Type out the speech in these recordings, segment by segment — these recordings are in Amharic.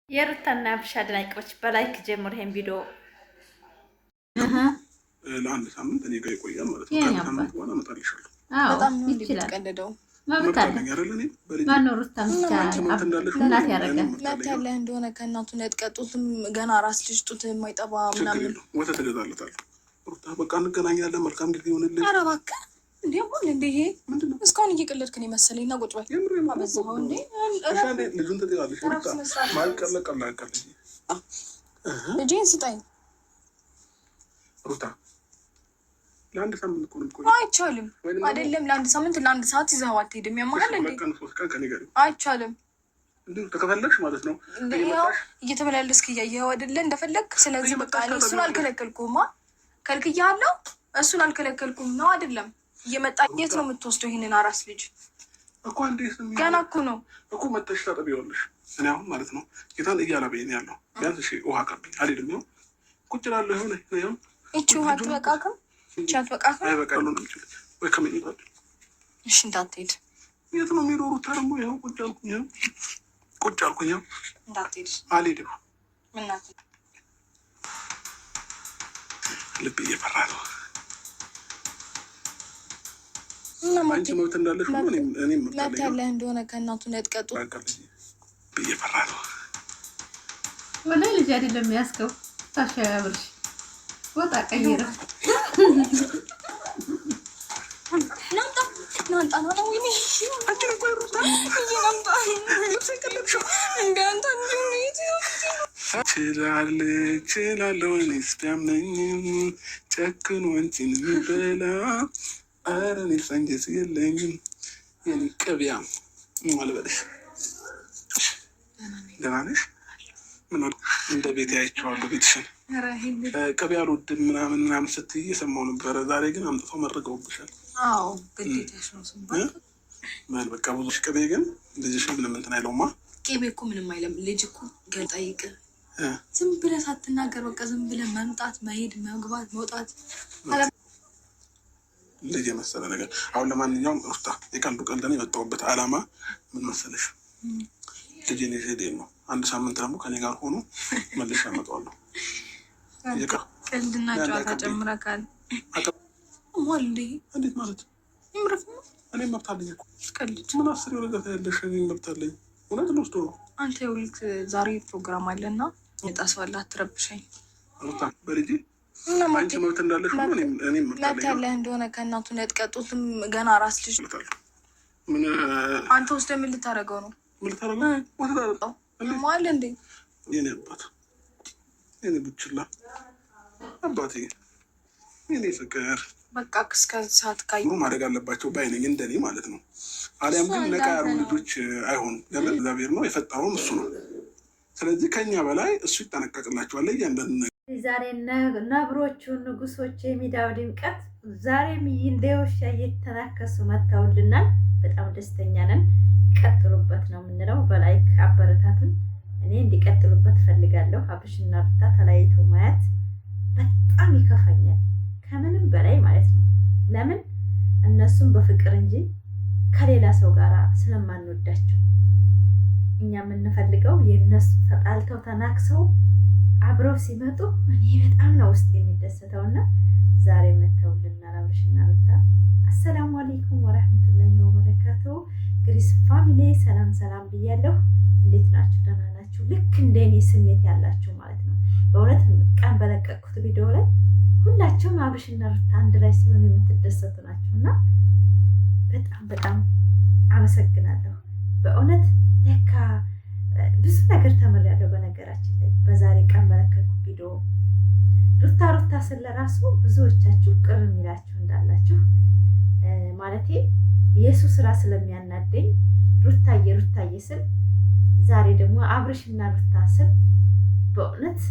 የሩታና አብርሽ አድናቂዎች በላይክ ጀምሮ ይሄን ቪዲዮ ለአንድ ሳምንት እኔ ጋር ይቆያል ማለት ነው። ከአንድ ሳምንት በኋላ እመጣልሻለሁ። በጣም ነው የምትቀልደው። መብት ያለኝ ማነው? ሩታ ብቻ እናት ያደርጋል። መብት ያለህ እንደሆነ ከእናቱ ነጥቀጡትም ገና ራስ ልጅ ጡት የማይጠባ ምናምን ወተት እገዛለታለሁ። ሩታ በቃ እንገናኛለን። መልካም ጊዜ ይሆንልኝ። ኧረ እባክህ እንዴ ሆን እንዴ ይሄ እስካሁን እየቀለድክን የመሰለኝ እና ቁጭ በል አበዛኸው እንዴ ልጁን ትጠይቃለሽ። ማልቀለቀላቀል ልጄን ስጠኝ ሩታ። ለአንድ ሳምንት እኮ ነው። አይቻልም። አይደለም ለአንድ ሳምንት ለአንድ ሰዓት ይዘኸው አትሄድም። ያማል እንዴ አይቻልም። ተከፈለግሽ ማለት ነው። እየተመላለስክ እያየኸው አይደለ እንደፈለግ። ስለዚህ በቃ እሱን አልከለከልኩማ። ከልክያለሁ። እሱን አልከለከልኩም ነው አይደለም። እየመጣ የት ነው የምትወስደው ይሄንን አራስ ልጅ? እኮ አንዴ ገና እኮ ነው እኮ መተሽ ታጠቢዋለሽ። እኔ አሁን ማለት ነው ጌታን እያላበይን ያለው ቢያንስ እሺ ውሃ ቀብኝ አልሄድም። ይኸው ቁጭ እላለሁ። የሆነ ይኸው ይቺ ውሃ አትበቃክም? ይቺ አትበቃክም? አይበቃሉ ነው ወይ ከመኝታ እሺ እንዳትሄድ። የት ነው የሚኖሩት? ደግሞ ይኸው ቁጭ አልኩኝ። ይኸው ቁጭ አልኩኝ። ይኸው እንዳትሄድ። አልሄድም። ምናት ልብ እየፈራ ነው። አንቺ መብት እንዳለሽ ሁሉ እኔም መብት ያለህ እንደሆነ ከእናቱ ነጥቀጡ እየፈራ ነው። ወደ ልጅ አይደለም ያስከው ታሻብርሽ ወጣ ቀይረ ናንጣ ነው ወይ አንቺ ቆይ ሩታ ናንጣ እንዳንተ ችላለሁ እኔስ ቢያምነኝም ጨክኖ አንቺን የሚበላ ኧረ እኔ ፈንጀት የለኝም። የኔ ቅቢያ አልበለሽ። ደህና ነሽ? ምን እንደ ቤት ያይቼዋለሁ ቤትሽን። ቅቤ አልወድም ምናምን ስትይ እየሰማሁ ነበረ። ዛሬ ግን አምጥተው መርገውብሻል። አዎ ግዴታሽ ነው ስንባል በቃ ብዙ ቅቤ ግን ልጅሽን ምንም እንትን አይለውማ። ቅቤ እኮ ምንም አይለም። ልጅ እኮ ጠይቅ ዝም ብለህ ሳትናገር በቃ ዝም ብለህ መምጣት መሄድ መግባት መውጣት ልጅ የመሰለ ነገር። አሁን ለማንኛውም ሩታ የቀልዱ ቀልድ ነው የመጣሁበት ዓላማ ምን መሰለሽ? ልጄን ይዤ ነው። አንድ ሳምንት ደግሞ ከኔ ጋር ሆኖ መልሼ አመጣዋለሁ። ቀልድና ጨዋታ ጨምረካል። እንዴት ማለት ይምረፍ ነው? እኔ መብት አለኝ እኮ። ቀልድ ምን አስር የወለጋታ ያለሽ? እኔ መብት አለኝ። እውነት ልወስዶ ነው። አንተ የውልክ ዛሬ ፕሮግራም አለና የጣሰዋላ አትረብሸኝ ሩታ። በልጄ አንቺ መብት እንዳለሽ ሁሉ እኔም መብት ያለህ እንደሆነ ከእናቱ ነጥቀጡትም ገና ራስ ልጅ ምን አንተ ወስደህ ምን ልታደርገው ነው? ምን ልታደርገው? ወተት ማለ እንዴ የኔ አባት የኔ ቡችላ አባቴ የኔ ፍቅር በቃ እስከ ሰዓት ካይ ማድረግ አለባቸው ባይነኝ እንደኔ ማለት ነው። አሊያም ግን ነቃ ያሉ ልጆች አይሆኑም። ለምን? እግዚአብሔር ነው የፈጠረውም እሱ ነው። ስለዚህ ከኛ በላይ እሱ ይጠነቀቅላቸዋል እያንዳንዱ ነገር። ዛሬ ነብሮቹ ንጉሶች የሚዲያው ድምቀት ዛሬም እንደ ውሻ እየተናከሱ መጥተውልናል። በጣም ደስተኛ ነን። ይቀጥሉበት ነው የምንለው። በላይክ አበረታቱን። እኔ እንዲቀጥሉበት ፈልጋለሁ። አብርሽና ሩታ ተለያይቶ ማየት በጣም ይከፋኛል፣ ከምንም በላይ ማለት ነው። ለምን? እነሱም በፍቅር እንጂ ከሌላ ሰው ጋር ስለማንወዳቸው እኛ የምንፈልገው የእነሱ ተጣልተው ተናክሰው አብረው ሲመጡ እኔ በጣም ነው ውስጥ የሚደሰተው። እና ዛሬ መተውልናል አብርሽና ሩታ። አሰላሙ አለይኩም ወረህመቱላሂ ወበረካቱ። ግሪስ ፋሚሊ ሰላም ሰላም ብያለሁ። እንዴት ናችሁ? ደህና ናችሁ? ልክ እንደኔ ስሜት ያላችሁ ማለት ነው። በእውነት ቀን በለቀቅኩት ቪዲዮ ላይ ሁላችሁም አብርሽና ሩታ አንድ ላይ ሲሆን የምትደሰቱ ናችሁ እና በጣም በጣም አመሰግናለሁ። በእውነት ለካ ብዙ ነገር ተምሬያለሁ። በነገራችን ላይ በዛሬ ቀን በለቀቅኩት ቪዲዮ ሩታ ስለራሱ ብዙዎቻችሁ ቅር የሚላችሁ እንዳላችሁ ማለቴ የሱ ስራ ስለሚያናደኝ ሩታዬ ስል ዛሬ ደግሞ አብርሽና ሩታ ስል በእውነት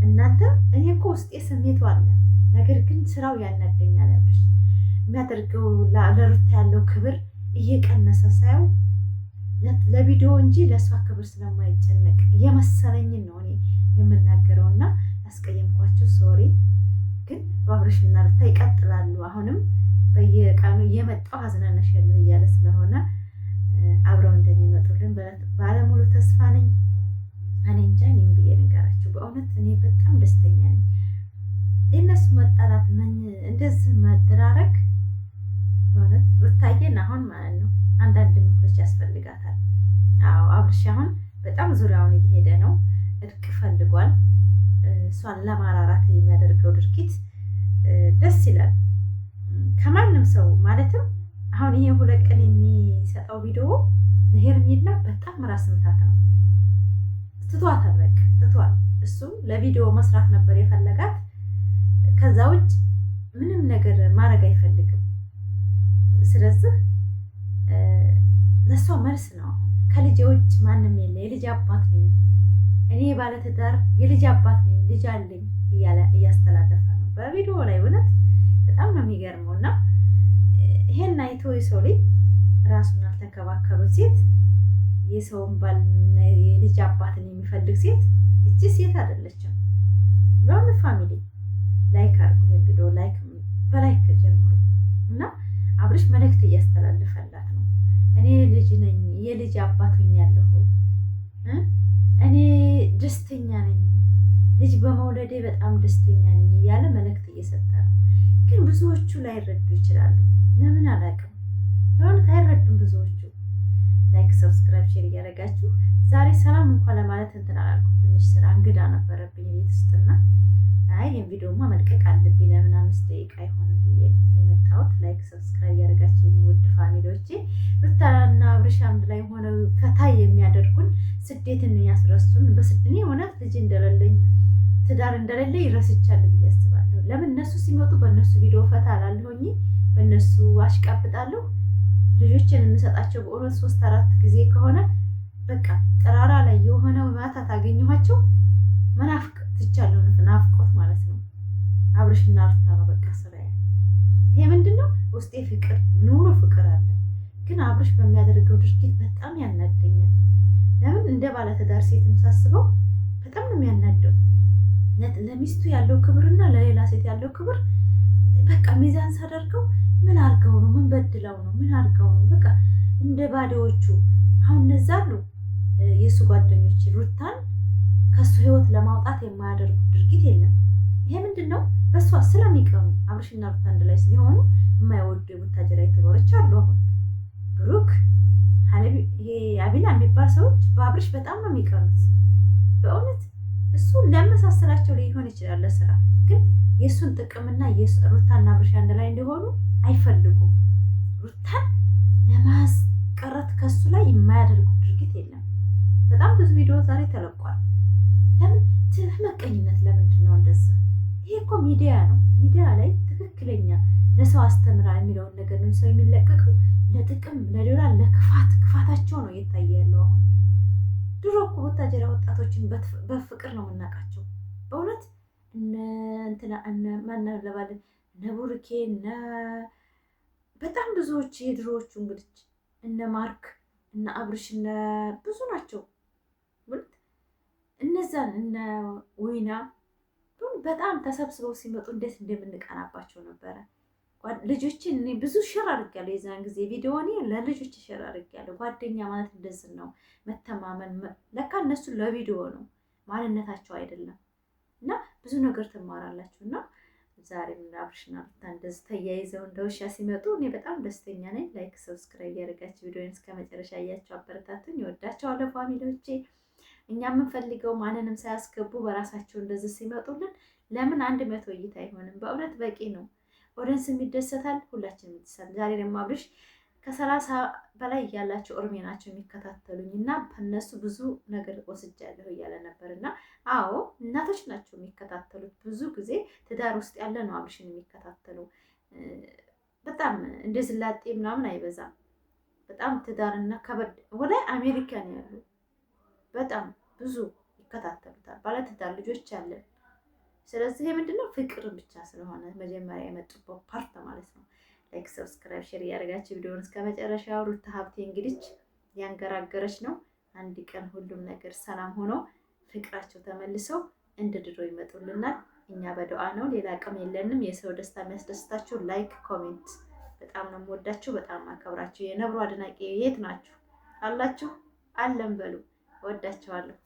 እናንተ እኔ እኮ ውስጤ ስሜቱ አለ፣ ነገር ግን ስራው ያናደኛል። አብርሽ የሚያደርገው ለሩታ ያለው ክብር እየቀነሰ ሳየው ለቪዲዮ እንጂ ለእሷ ክብር ስለማይጨነቅ የመሰለኝን ነው እኔ የምናገረው እና ያስቀየምኳቸው ሶሪ። ግን አብርሽና ሩታ ይቀጥላሉ። አሁንም በየቀኑ እየመጣው አዝናናሻለሁ እያለ ስለሆነ አብረው እንደሚመጡልን ባለሙሉ ተስፋ ነኝ። እኔ እንጃ እኔም ብዬ ንገራችሁ በእውነት እኔ በጣም ደስተኛ ነኝ። የእነሱ መጣላት እንደዚህ መደራረግ በእውነት ሩታዬን አሁን ማለት ነው አንዳንድ ምክሮች ያስፈልጋታል። አዎ አብርሽ አሁን በጣም ዙሪያውን እየሄደ ነው፣ እርቅ ፈልጓል። እሷን ለማራራት የሚያደርገው ድርጊት ደስ ይላል። ከማንም ሰው ማለትም አሁን ይሄ 2 ቀን የሚሰጠው ቪዲዮ ለሄርሜላ በጣም ራስ ምታት ነው። ትቷታል፣ በቃ ትቷል። እሱም ለቪዲዮ መስራት ነበር የፈለጋት። ከዛ ውጭ ምንም ነገር ማድረግ አይፈልግም። ስለዚህ ለእሷ መልስ ነው። ከልጄ ውጭ ማንም የለ፣ የልጅ አባት ነኝ እኔ፣ ባለትዳር የልጅ አባት ነኝ፣ ልጅ አለኝ እያለ እያስተላለፈ ነው በቪዲዮ ላይ። እውነት በጣም ነው የሚገርመው። እና ይሄን አይቶ የሰው ልጅ ራሱን ያልተንከባከበ ሴት፣ የሰውን ባል የልጅ አባትን የሚፈልግ ሴት እቺ ሴት አይደለችም። የሆነ ፋሚሊ ላይክ አድርጉ፣ ይሄን ቪዲዮ በላይክ ጀምሩ። እና አብርሽ መልእክት እያስተላለፈላት ነው። እኔ ልጅ ነኝ፣ የልጅ አባት ሆኛለሁ፣ እኔ ደስተኛ ነኝ፣ ልጅ በመውለዴ በጣም ደስተኛ ነኝ እያለ መልእክት እየሰጠ ነው። ግን ብዙዎቹ ላይረዱ ይችላሉ። ለምን አላውቅም፣ በእውነት አይረዱም ብዙዎቹ። ላይክ፣ ሰብስክራይብ፣ ሼር እያደረጋችሁ ዛሬ ሰላም እንኳን ለማለት እንትን አላልኩም። ትንሽ ስራ እንግዳ ነበረብኝ ቤት ውስጥና ይህን ቪዲዮማ መልቀቅ አለብኝ ለምን 5 ደቂቃ አይሆንም ብዬ የመጣሁት። ላይክ ሰብስክራይብ እያደረጋችሁ የኔ ውድ ፋሚሊዎቼ፣ ሩታና አብርሽ አንድ ላይ ሆነው ፈታ የሚያደርጉን ስደትን ያስረሱን። በስደኔ እውነት ልጅ እንደሌለኝ ትዳር እንደሌለኝ ይረስቻለሁ ብዬ አስባለሁ። ለምን እነሱ ሲመጡ በእነሱ ቪዲዮ ፈታ አላለሁኝ፣ በእነሱ አሽቃብጣለሁ። ልጆችን የምሰጣቸው በእውነት 3-4 ጊዜ ከሆነ በቃ ጠራራ ላይ የሆነ ማታ ታገኘኋቸው መናፍቅ ትቻለሁ። ናፍቆት ማለት ነው። አብርሽና ሩታ ነው በቃ ስራዬ። ይሄ ምንድነው? ውስጤ ፍቅር ኑሮ ፍቅር አለ፣ ግን አብርሽ በሚያደርገው ድርጊት በጣም ያናደኛል። ለምን እንደ ባለትዳር ሴትም ሳስበው በጣም ነው የሚያናደው። ለሚስቱ ያለው ክብርና ለሌላ ሴት ያለው ክብር በቃ ሚዛን ሳደርገው ምን አርገው ነው? ምን በድለው ነው? ምን አርገው ነው? በቃ እንደ ባዶዎቹ አሁን እነዛ አሉ የእሱ ጓደኞች ሩታን ከሱ ህይወት ለማውጣት የማያደርጉት ድርጊት የለም። ይሄ ምንድነው? በሷ ስለሚቀኑ አብርሽና ሩታ አንድ ላይ ሲሆኑ የማይወዱ የቡታጀራ ዩቲዩበሮች አሉ። አሁን ብሩክ ይሄ አቢላ የሚባል ሰዎች በአብርሽ በጣም ነው የሚቀኑት። በእውነት እሱ ለመሳሰላቸው ሊሆን ይችላል ለስራ፣ ግን የእሱን ጥቅምና ሩታና አብርሽ አንድ ላይ እንዲሆኑ አይፈልጉም። ሩታን ለማስቀረት ከሱ ላይ የማያደርጉት ድርጊት የለም። በጣም ብዙ ቪዲዮ ዛሬ ተለቋል። ለምን መቀኝነት? ለምንድን ነው እንደዚህ? ይሄ እኮ ሚዲያ ነው። ሚዲያ ላይ ትክክለኛ ለሰው አስተምራ የሚለውን ነገር ነው ሰው የሚለቀቀው። ለጥቅም ለሌላ ክፋታቸው ነው እየታየ ያለው። አሁን ድሮ እኮ ወታጀራ ወጣቶችን በፍቅር ነው የምናውቃቸው። በእውነት ማናለባለን እነ ቡርኬ በጣም ብዙዎች የድሮዎቹ እንግዲህ እነ ማርክ እነ አብርሽ ብዙ ናቸው። እነዛን እነ ወይና በጣም ተሰብስበው ሲመጡ እንዴት እንደምንቀናባቸው ነበረ። ልጆችን እኔ ብዙ ሸር አድርጌያለሁ። የዛን ጊዜ ቪዲዮ እኔ ለልጆች ሸር አድርጌያለሁ። ጓደኛ ማለት እንደዚህ ነው፣ መተማመን። ለካ እነሱ ለቪዲዮ ነው፣ ማንነታቸው አይደለም። እና ብዙ ነገር ትማራላችሁ። እና ዛሬም አብርሽና ሩታ እንደዚህ ተያይዘው እንደ ውሻ ሲመጡ እኔ በጣም ደስተኛ ነኝ። ላይክ ሰብስክራይብ ያደርጋችሁ ቪዲዮን እስከ መጨረሻ እያችሁ አበረታቱኝ። ይወዳቸዋለሁ ፋሚሊዎቼ። እኛ የምንፈልገው ማንንም ሳያስገቡ በራሳቸው እንደዚህ ሲመጡልን ለምን 100 እይታ አይሆንም? በእውነት በቂ ነው። ኦዲየንስ የሚደሰታል፣ ሁላችንም ይደሰታል። ዛሬ ደግሞ አብርሽ ከ30 በላይ ያላቸው ኦርሜ ናቸው የሚከታተሉኝ እና በእነሱ ብዙ ነገር ወስጃለሁ እያለ ነበር። እና አዎ እናቶች ናቸው የሚከታተሉት። ብዙ ጊዜ ትዳር ውስጥ ያለ ነው አብርሽን የሚከታተሉ። በጣም እንደ ዝላጤ ምናምን አይበዛም። በጣም ትዳርና ከበድ ወደ አሜሪካ ነው ያሉ በጣም ብዙ ይከታተሉታል። ባለትዳር ልጆች አለን። ስለዚህ ይሄ ምንድነው? ፍቅር ብቻ ስለሆነ መጀመሪያ የመጡበት ፓርት ማለት ነው። ላይክ ሰብስክራይብ ሼር እያደረጋችሁ ቪዲዮውን እስከ መጨረሻው። ሩታ ሀብቴ እንግዲህ ያንገራገረች ነው። አንድ ቀን ሁሉም ነገር ሰላም ሆኖ ፍቅራቸው ተመልሰው እንደ ድሮ ይመጡልናል። እኛ በዱዓ ነው፣ ሌላ አቅም የለንም። የሰው ደስታ የሚያስደስታችሁ ላይክ ኮሜንት። በጣም ነው የምወዳችሁ፣ በጣም አከብራችሁ። የነብሩ አድናቂ የት ናችሁ አላችሁ? አለን በሉ። ወዳችኋለሁ።